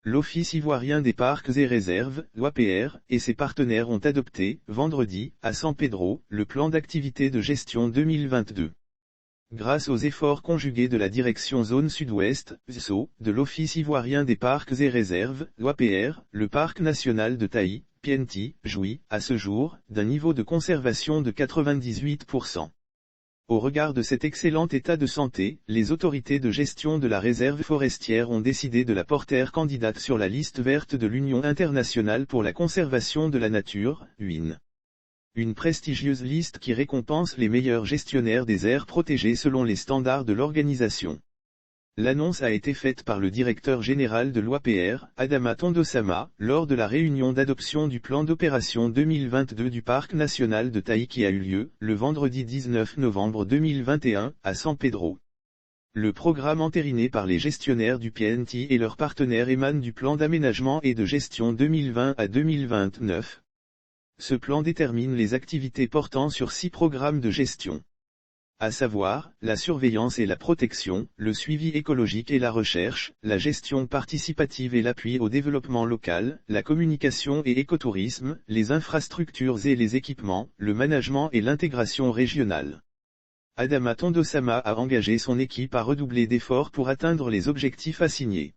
L'Office ivoirien des parcs et réserves, l'OAPR, et ses partenaires ont adopté, vendredi, à San Pedro, le plan d'activité de gestion 2022. Grâce aux efforts conjugués de la Direction Zone Sud-Ouest, ZSO, de l'Office ivoirien des parcs et réserves, l'OAPR, le parc national de Taï, PNT, jouit, à ce jour, d'un niveau de conservation de 98%. Au regard de cet excellent état de santé, les autorités de gestion de la réserve forestière ont décidé de la porter candidate sur la liste verte de l'Union internationale pour la conservation de la nature, UIN. Une prestigieuse liste qui récompense les meilleurs gestionnaires des aires protégées selon les standards de l'organisation. L'annonce a été faite par le directeur général de l'OAPR, Adama Tondosama, lors de la réunion d'adoption du plan d'opération 2022 du Parc national de Taï qui a eu lieu, le vendredi 19 novembre 2021, à San Pedro. Le programme entériné par les gestionnaires du PNT et leurs partenaires émane du plan d'aménagement et de gestion 2020 à 2029. Ce plan détermine les activités portant sur 6 programmes de gestion. À savoir, la surveillance et la protection, le suivi écologique et la recherche, la gestion participative et l'appui au développement local, la communication et écotourisme, les infrastructures et les équipements, le management et l'intégration régionale. Adama Tondosama a engagé son équipe à redoubler d'efforts pour atteindre les objectifs assignés.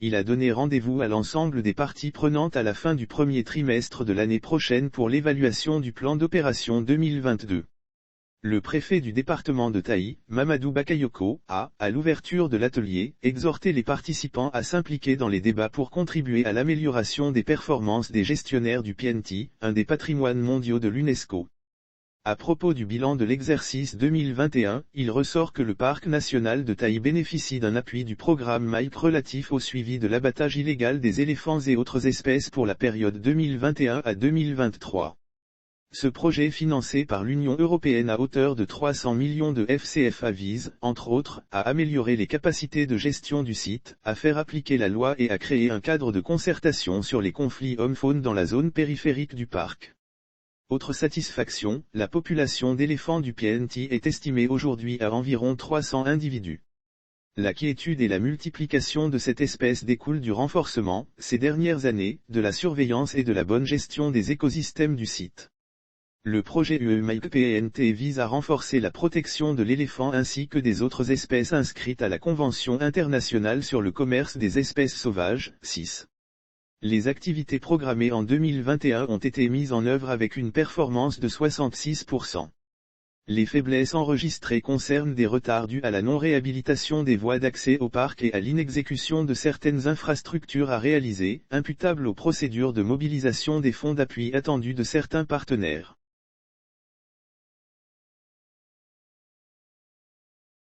Il a donné rendez-vous à l'ensemble des parties prenantes à la fin du premier trimestre de l'année prochaine pour l'évaluation du plan d'opération 2022. Le préfet du département de Taï, Mamadou Bakayoko, a, à l'ouverture de l'atelier, exhorté les participants à s'impliquer dans les débats pour contribuer à l'amélioration des performances des gestionnaires du PNT, un des patrimoines mondiaux de l'UNESCO. À propos du bilan de l'exercice 2021, il ressort que le parc national de Taï bénéficie d'un appui du programme MAIC relatif au suivi de l'abattage illégal des éléphants et autres espèces pour la période 2021 à 2023. Ce projet financé par l'Union européenne à hauteur de 300 millions de FCFA vise, entre autres, à améliorer les capacités de gestion du site, à faire appliquer la loi et à créer un cadre de concertation sur les conflits homme-faune dans la zone périphérique du parc. Autre satisfaction, la population d'éléphants du PNT est estimée aujourd'hui à environ 300 individus. La quiétude et la multiplication de cette espèce découlent du renforcement, ces dernières années, de la surveillance et de la bonne gestion des écosystèmes du site. Le projet UE-MAIC-PNT vise à renforcer la protection de l'éléphant ainsi que des autres espèces inscrites à la Convention internationale sur le commerce des espèces sauvages, CIS. Les activités programmées en 2021 ont été mises en œuvre avec une performance de 66%. Les faiblesses enregistrées concernent des retards dus à la non-réhabilitation des voies d'accès au parc et à l'inexécution de certaines infrastructures à réaliser, imputables aux procédures de mobilisation des fonds d'appui attendus de certains partenaires.